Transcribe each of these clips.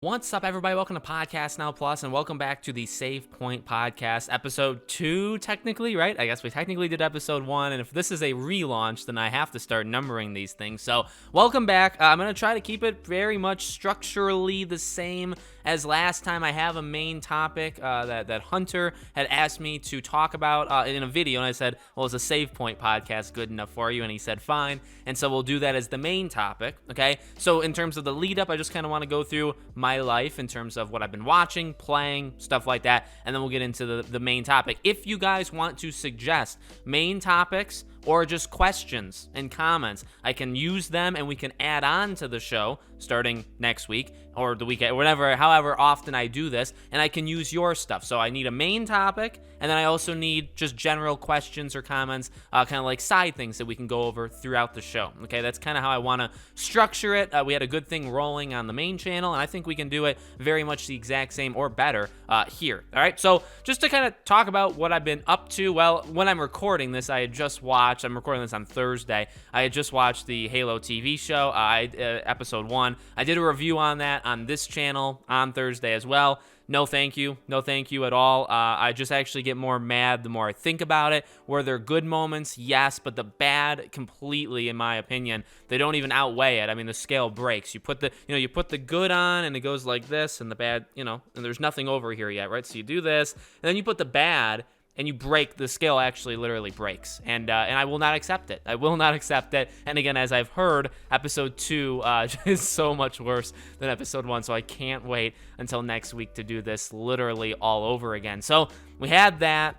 What's up, everybody? Welcome to Podcast Now Plus, and welcome back to the Save Point Podcast, episode 2, technically, right? I guess we technically did episode 1, and if this is a relaunch, then I have to start numbering these things. So, welcome back. I'm going to try to keep it very much structurally the same as last time. I have a main topic that Hunter had asked me to talk about in a video, and I said, well, is a Save Point Podcast good enough for you? And he said, fine. And so we'll do that as the main topic, okay? So, in terms of the lead-up, I just kind of want to go through my life in terms of what I've been watching, playing, stuff like that, and then we'll get into the main topic. If you guys want to suggest main topics or just questions and comments, I can use them and we can add on to the show starting next week or the weekend, whatever, however often I do this, and I can use your stuff. So I need a main topic, and then I also need just general questions or comments, kind of like side things that we can go over throughout the show. Okay, that's kind of how I want to structure it. We had a good thing rolling on the main channel, and I think we can do it very much the exact same or better here. All right, so just to kind of talk about what I've been up to. Well, when I'm recording this, I'm recording this on Thursday. I had just watched the Halo TV show, episode 1. I did a review on that on this channel on Thursday as well. No thank you at all. I just actually get more mad the more I think about it. Were there good moments? Yes, but the bad completely, in my opinion, they don't even outweigh it. I mean, the scale breaks. You put the good on and it goes like this, and the bad, and there's nothing over here yet, right? So you do this, and then you put the bad, and you break, the scale actually literally breaks. And I will not accept it. I will not accept it. And again, as I've heard, episode 2 is so much worse than episode 1, so I can't wait until next week to do this literally all over again. So we had that.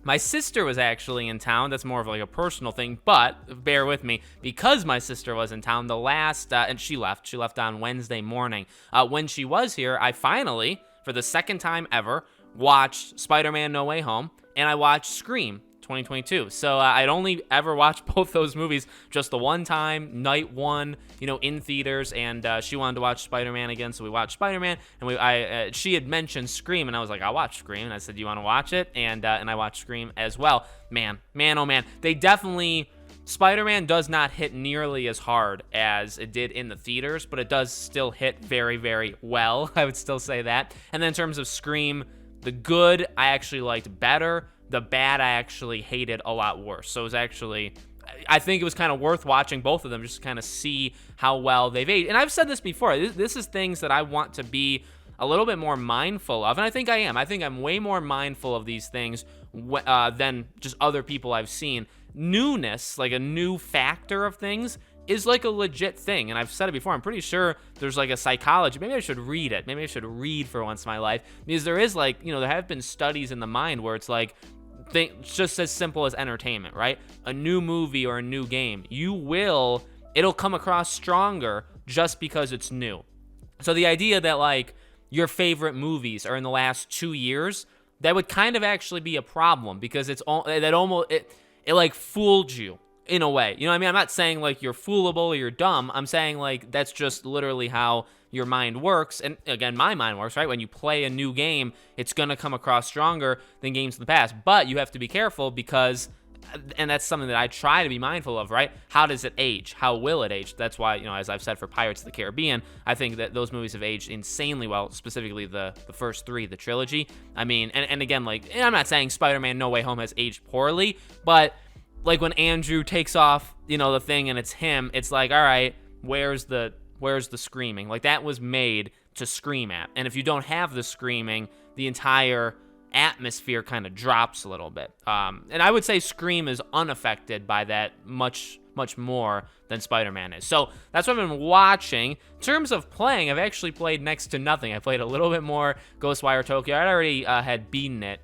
My sister was actually in town. That's more of like a personal thing, but bear with me, because my sister was in town and she left on Wednesday morning. When she was here, I finally, for the second time ever, watched Spider-Man No Way Home, and I watched Scream 2022. So I'd only ever watched both those movies just the one time, night one, in theaters, and she wanted to watch Spider-Man again, so we watched Spider-Man, and she had mentioned Scream, and I was like, I'll watch Scream, and I said, do you want to watch it? And I watched Scream as well. Man, oh man, they definitely... Spider-Man does not hit nearly as hard as it did in the theaters, but it does still hit very, very well. I would still say that. And then in terms of Scream, the good I actually liked better. The bad I actually hated a lot worse. So it was actually, I think it was kind of worth watching both of them just to kind of see how well they've aged. And I've said this before. This is things that I want to be a little bit more mindful of, and I think I am. I think I'm way more mindful of these things than just other people I've seen. Newness, like a new factor of things, is like a legit thing, and I've said it before. I'm pretty sure there's like a psychology. Maybe I should read it. Maybe I should read for once in my life, because there is like, there have been studies in the mind where it's like, it's just as simple as entertainment, right? A new movie or a new game, it'll come across stronger just because it's new. So the idea that like your favorite movies are in the last 2 years, that would kind of actually be a problem, because it like fooled you in a way. You know what I mean? I'm not saying like you're foolable or you're dumb. I'm saying like that's just literally how your mind works. And again, my mind works, right? When you play a new game, it's going to come across stronger than games in the past. But you have to be careful because, and that's something that I try to be mindful of, right? How does it age? How will it age? That's why, as I've said for Pirates of the Caribbean, I think that those movies have aged insanely well, specifically the first 3, the trilogy. I mean, and again, like, and I'm not saying Spider-Man No Way Home has aged poorly, but like when Andrew takes off, the thing and it's him, it's like, all right, where's the screaming? Like, that was made to scream at. And if you don't have the screaming, the entire atmosphere kind of drops a little bit. And I would say Scream is unaffected by that much more than Spider-Man is. So that's what I've been watching. In terms of playing, I've actually played next to nothing. I played a little bit more Ghostwire Tokyo. I already had beaten it.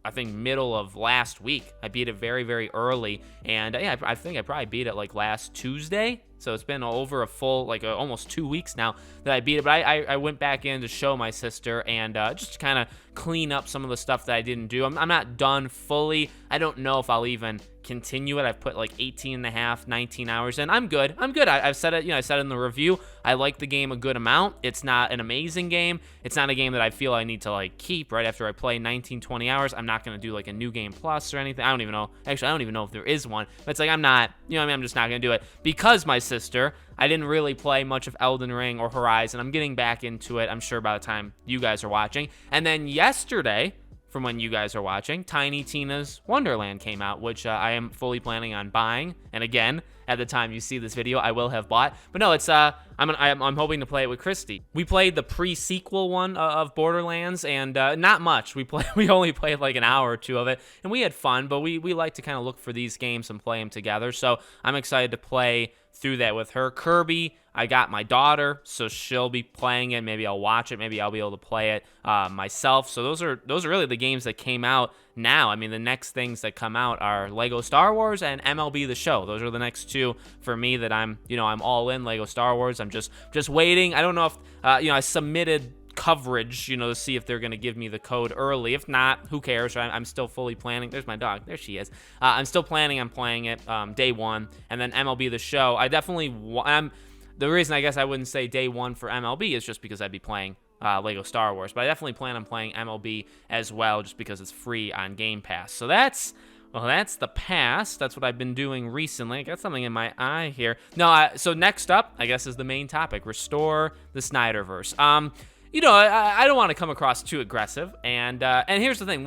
I think middle of last week. I beat it very, very early, and yeah, I think I probably beat it like last Tuesday. So it's been over a full, almost 2 weeks now that I beat it. But I went back in to show my sister and just to kind of clean up some of the stuff that I didn't do. I'm not done fully. I don't know if I'll even continue it. I've put like 18 and a half, 19 hours in. I'm good. I've said it, I said it in the review. I like the game a good amount. It's not an amazing game. It's not a game that I feel I need to like keep right after I play 19, 20 hours. I'm not going to do like a new game plus or anything. I don't even know. Actually, I don't even know if there is one. But it's like, I'm not, I'm just not going to do it because my sister. I didn't really play much of Elden Ring or Horizon. I'm getting back into it, I'm sure, by the time you guys are watching. And then yesterday, from when you guys are watching, Tiny Tina's Wonderland came out, which I am fully planning on buying. And again, at the time you see this video, I will have bought. But no, it's I'm hoping to play it with Christy. We played the pre-sequel one of Borderlands, and not much. We only played like an hour or two of it, and we had fun. But we like to kind of look for these games and play them together. So I'm excited to play through that with her. Kirby, I got my daughter, so she'll be playing it. Maybe I'll watch it. Maybe I'll be able to play it myself. So those are really the games that came out now. I mean, the next things that come out are Lego Star Wars and MLB The Show. Those are the next two for me that I'm all in. Lego Star Wars. I'm just waiting. I don't know if I submitted coverage, to see if they're going to give me the code early. If not, who cares, right? I'm still fully planning. There's my dog. There she is. I'm still planning on playing it day one. And then MLB The Show, I definitely the reason I guess I wouldn't say day one for MLB is just because I'd be playing Lego Star Wars. But I definitely plan on playing MLB as well, just because it's free on Game Pass. So that's the past. That's what I've been doing recently. I got something in my eye here. No, so next up, I guess, is the main topic: restore the SnyderVerse. I don't want to come across too aggressive, and here's the thing: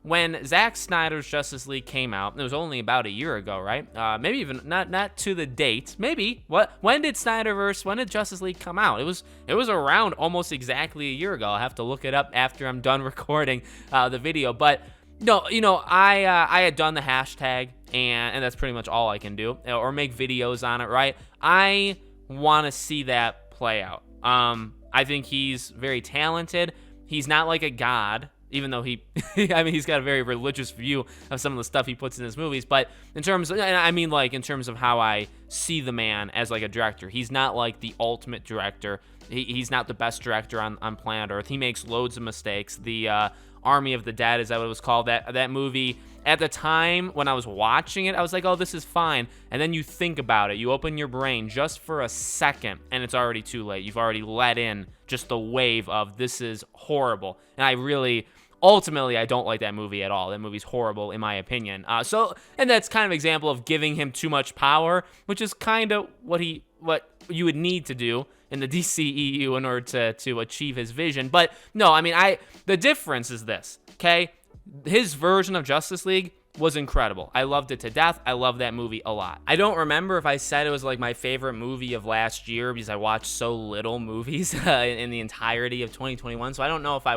when Zack Snyder's Justice League came out, it was only about a year ago, right? Maybe even not to the date. Maybe when did Justice League come out? It was around almost exactly a year ago. I'll have to look it up after I'm done recording the video, but. No, I had done the hashtag, and that's pretty much all I can do, or make videos on it, right? I want to see that play out. I think he's very talented. He's not like a god, even though he's got a very religious view of some of the stuff he puts in his movies. But in terms of how I see the man as like a director, he's not like the ultimate director. He's not the best director on planet Earth. He makes loads of mistakes. The Army of the Dead, is that what it was called? That movie, at the time when I was watching it, I was like, oh, this is fine. And then you think about it, you open your brain just for a second, and it's already too late. You've already let in just the wave of this is horrible. And ultimately, I don't like that movie at all. That movie's horrible, in my opinion. And that's kind of an example of giving him too much power, which is kind of what you would need to do in the DCEU in order to achieve his vision. But no, I mean, the difference is this, okay? His version of Justice League was incredible. I loved it to death. I love that movie a lot. I don't remember if I said it was like my favorite movie of last year, because I watched so little movies in the entirety of 2021. So I don't know if I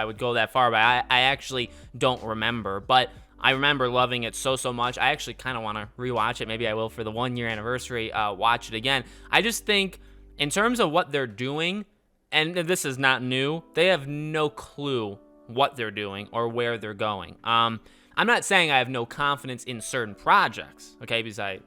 would go that far, but I actually don't remember. But I remember loving it so much. I actually kind of want to rewatch it. Maybe I will for the 1 year anniversary, watch it again. I just think in terms of what they're doing, and this is not new, they have no clue what they're doing or where they're going. I'm not saying I have no confidence in certain projects, okay? Because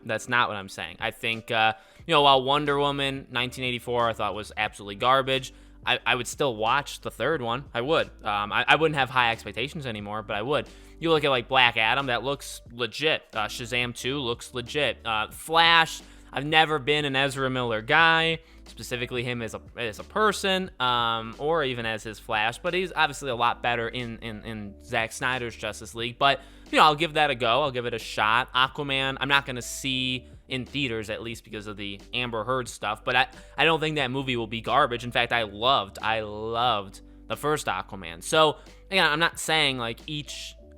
that's not what I'm saying. I think, while Wonder Woman 1984 I thought was absolutely garbage, I would still watch the third one. I would. I wouldn't have high expectations anymore, but I would. You look at like Black Adam, that looks legit. Shazam 2 looks legit. Flash, I've never been an Ezra Miller guy, specifically him as a person, or even as his Flash, but he's obviously a lot better in Zack Snyder's Justice League. But I'll give that a go. I'll give it a shot. Aquaman, I'm not gonna see in theaters, at least because of the Amber Heard stuff, but I don't think that movie will be garbage. In fact, I loved the first Aquaman. So again, I'm not saying like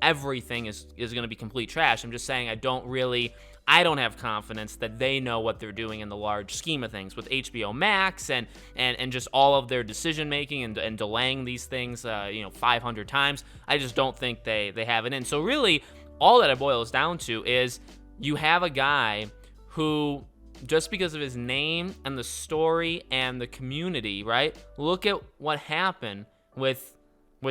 everything is going to be complete trash. I'm just saying I don't have confidence that they know what they're doing in the large scheme of things with HBO Max and just all of their decision making and delaying these things 500 times. I just don't think they have it in. So really all that it boils down to is you have a guy who, just because of his name and the story and the community, right? Look at what happened with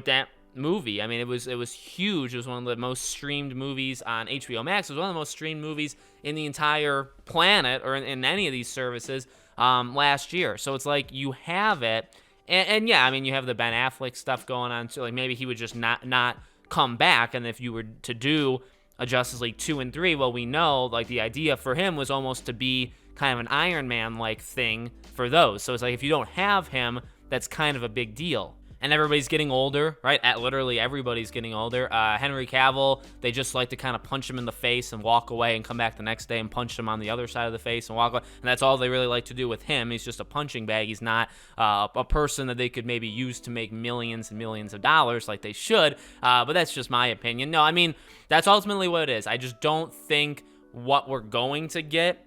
that movie. I mean, it was huge. It was one of the most streamed movies on HBO Max. It was one of the most streamed movies in the entire planet, or in any of these services last year. So it's like you have it, and yeah, I mean, you have the Ben Affleck stuff going on too. Like maybe he would just not come back, and if you were to do a Justice League 2 and 3, well, we know like the idea for him was almost to be kind of an Iron Man like thing for those. So it's like if you don't have him, that's kind of a big deal. and everybody's getting older, right? Literally everybody's getting older. Henry Cavill, they just like to kind of punch him in the face and walk away and come back the next day and punch him on the other side of the face and walk away. And that's all they really like to do with him. He's just a punching bag. He's not a person that they could maybe use to make millions and millions of dollars like they should. But that's just my opinion. No, I mean, that's ultimately what it is. I just don't think what we're going to get,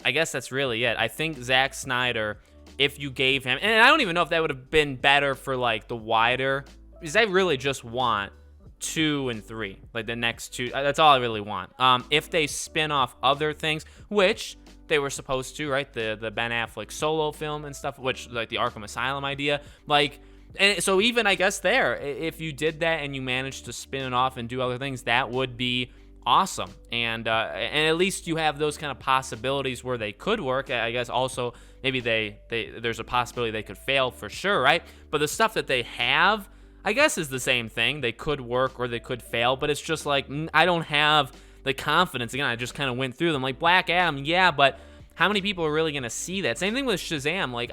I guess that's really it. I think Zack Snyder, if you gave him, and I don't even know if that would have been better for like the wider, because I really just want 2 and 3, like the next 2. That's all I really want. If they spin off other things, which they were supposed to, right? The Ben Affleck solo film and stuff, which like the Arkham Asylum idea, like. And so even I guess there, if you did that and you managed to spin it off and do other things, that would be awesome. And at least you have those kind of possibilities where they could work. I guess also maybe there's a possibility they could fail for sure, right? But the stuff that they have, I guess, is the same thing. They could work or they could fail, but it's just like I don't have the confidence. Again, I just kind of went through them. Like Black Adam, yeah, but how many people are really going to see that? Same thing with Shazam. Like,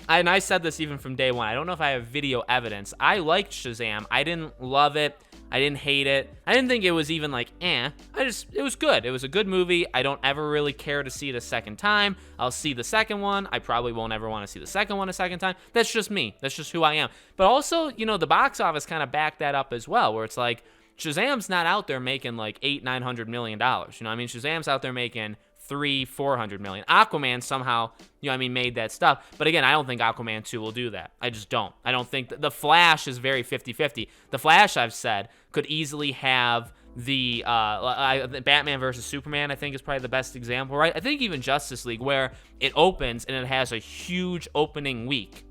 and I said this even from day one. I don't know if I have video evidence. I liked Shazam. I didn't love it. I didn't hate it. I didn't think it was even like, it was good. It was a good movie. I don't ever really care to see it a second time. I'll see the second one. I probably won't ever want to see the second one a second time. That's just me. That's just who I am. But also, the box office kind of backed that up as well, where it's like, Shazam's not out there making like $800-900 million. Shazam's out there making $300-400 million. Aquaman somehow, made that stuff. But again, I don't think Aquaman 2 will do that. I just don't. I don't think the Flash is very 50-50. The Flash, I've said, could easily have the Batman versus Superman, I think, is probably the best example, right? I think even Justice League, where it opens and it has a huge opening week,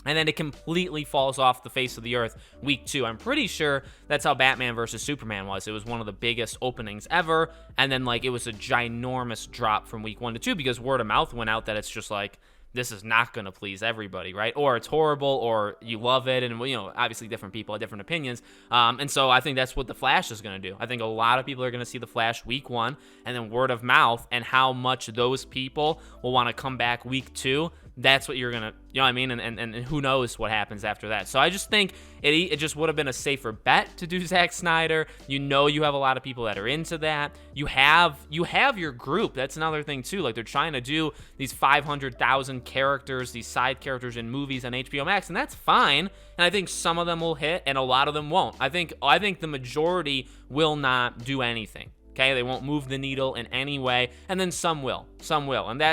and then it completely falls off the face of the earth week 2. I'm pretty sure that's how Batman versus Superman was. It was one of the biggest openings ever, and then it was a ginormous drop from week 1 to 2 because word of mouth went out that it's just like, this is not going to please everybody, right? Or it's horrible, or you love it, and obviously different people have different opinions. And so I think that's what The Flash is going to do. I think a lot of people are going to see The Flash week 1, and then word of mouth, and how much those people will want to come back week 2. That's what you're going to, and who knows what happens after that. So I just think it just would have been a safer bet to do Zack Snyder. You have a lot of people that are into that. You have your group. That's another thing too. Like, they're trying to do these 500,000 characters, these side characters in movies on HBO Max, and that's fine. And I think some of them will hit and a lot of them won't. I think the majority will not do anything. Okay? They won't move the needle in any way, and then some will. And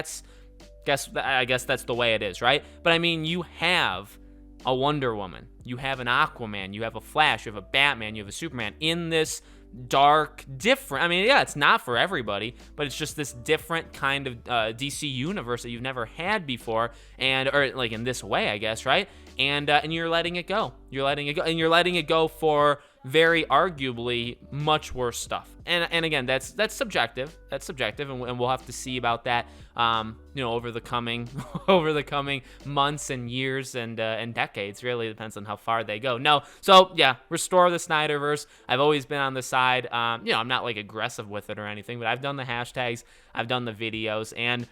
I guess that's the way it is, right? But you have a Wonder Woman, you have an Aquaman, you have a Flash, you have a Batman, you have a Superman in this dark, different. It's not for everybody, but it's just this different kind of DC universe that you've never had before, or like in this way, I guess, right? And you're letting it go. You're letting it go for very arguably much worse stuff. And again, that's subjective. And we'll have to see about that, over the coming months and years and decades. Really depends on how far they go. No, so yeah, restore the SnyderVerse. I've always been on the side. I'm not like aggressive with it or anything, but I've done the hashtags, I've done the videos, and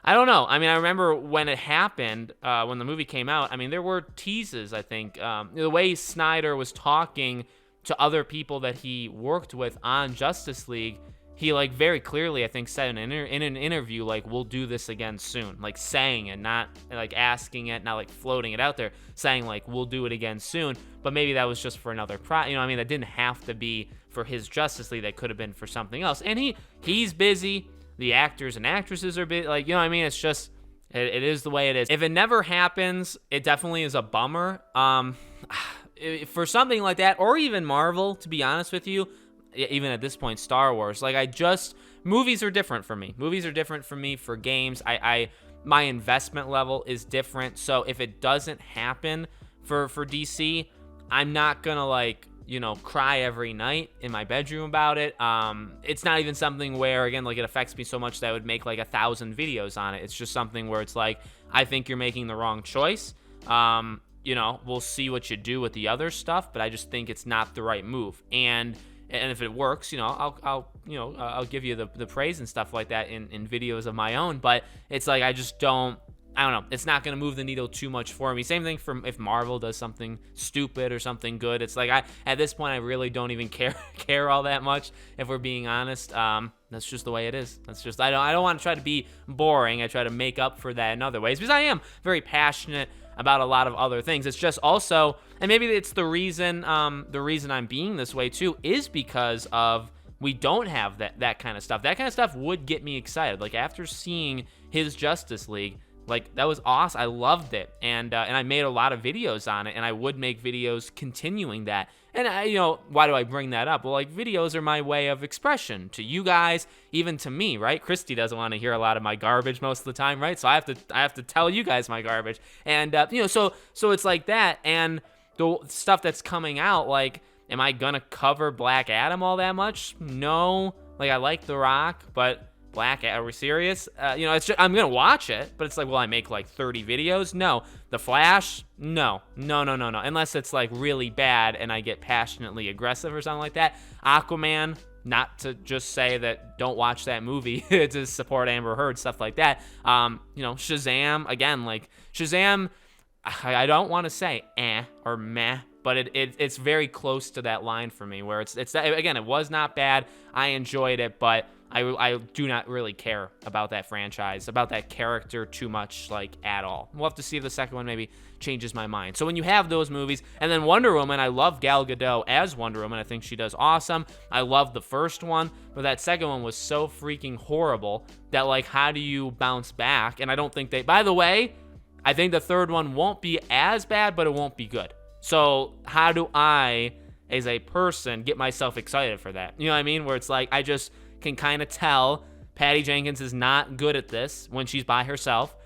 I don't know. I remember when it happened, when the movie came out, there were teases, I think. The way Snyder was talking to other people that he worked with on Justice League, he very clearly, I think, said in an interview, we'll do this again soon. Saying it, not asking it, not floating it out there, saying we'll do it again soon. But maybe that was just for another that didn't have to be for his Justice League. That could have been for something else. And he's busy. The actors and actresses are busy. It's just, it is the way it is. If it never happens, it definitely is a bummer. For something like that, or even Marvel, to be honest with you, even at this point, Star Wars, movies are different for me. Movies are different for me for games. My investment level is different. So if it doesn't happen for DC, I'm not gonna cry every night in my bedroom about it. It's not even something where, again, it affects me so much that I would make 1,000 videos on it. It's just something where it's I think you're making the wrong choice. We'll see what you do with the other stuff, but I just think it's not the right move. And if it works, I'll give you the praise and stuff like that in videos of my own. But it's I just don't. I don't know. It's not going to move the needle too much for me. Same thing for if Marvel does something stupid or something good. It's like at this point I really don't even care all that much, if we're being honest. That's just the way it is. That's just I don't want to try to be boring. I try to make up for that in other ways because I am very passionate about a lot of other things. It's just also, and maybe it's the reason I'm being this way too, is because of we don't have that kind of stuff. That kind of stuff would get me excited. Like after seeing his Justice League, like that was awesome. I loved it, and I made a lot of videos on it, and I would make videos continuing that. And why do I bring that up? Well, like videos are my way of expression to you guys, even to me, right? Christy doesn't want to hear a lot of my garbage most of the time, right? So I have to tell you guys my garbage, and so it's like that, and the stuff that's coming out, like, am I gonna cover Black Adam all that much? No. Like I like The Rock, but are we serious? It's just, I'm gonna watch it, but it's like, will I make like 30 videos? No. The Flash? No. Unless it's like really bad and I get passionately aggressive or something like that. Aquaman, not to just say that don't watch that movie to support Amber Heard, stuff like that. Shazam, again, like Shazam, I don't want to say or meh, but it's very close to that line for me where it's again, it was not bad. I enjoyed it, but I do not really care about that franchise, about that character too much, like, at all. We'll have to see if the second one maybe changes my mind. So when you have those movies, and then Wonder Woman, I love Gal Gadot as Wonder Woman. I think she does awesome. I love the first one, but that second one was so freaking horrible that, like, how do you bounce back? And I don't think by the way, I think the third one won't be as bad, but it won't be good. So how do I, as a person, get myself excited for that? You know what I mean? Where it's like, I just can kind of tell Patty Jenkins is not good at this when she's by herself,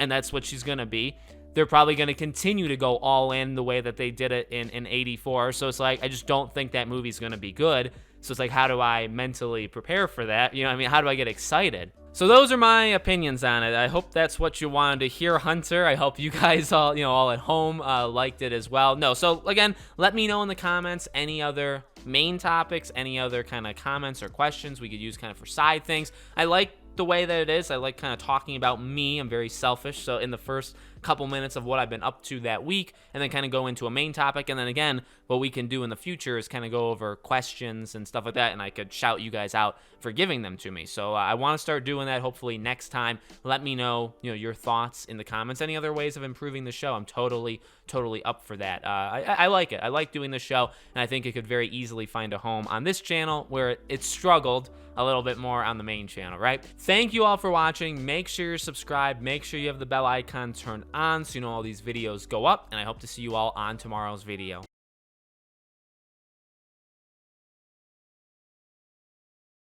and that's what she's going to be. They're probably going to continue to go all in the way that they did it in 84, so it's like, I just don't think that movie's going to be good. So it's like, how do I mentally prepare for that? You know what I mean? How do I get excited? So those are my opinions on it. I hope that's what you wanted to hear, Hunter. I hope you guys all at home liked it as well. No, so again, let me know in the comments any other main topics, any other kind of comments or questions we could use kind of for side things. I like the way that it is. I like kind of talking about me. I'm very selfish. So in the first couple minutes of what I've been up to that week, and then kind of go into a main topic, and then again, what we can do in the future is kind of go over questions and stuff like that, and I could shout you guys out for giving them to me. So I want to start doing that hopefully next time. Let me know, your thoughts in the comments. Any other ways of improving the show? I'm totally up for that. I like it. I like doing the show, and I think it could very easily find a home on this channel where it struggled a little bit more on the main channel, right? Thank you all for watching. Make sure you're subscribed. Make sure you have the bell icon turned on so you know all these videos go up, and I hope to see you all on tomorrow's video.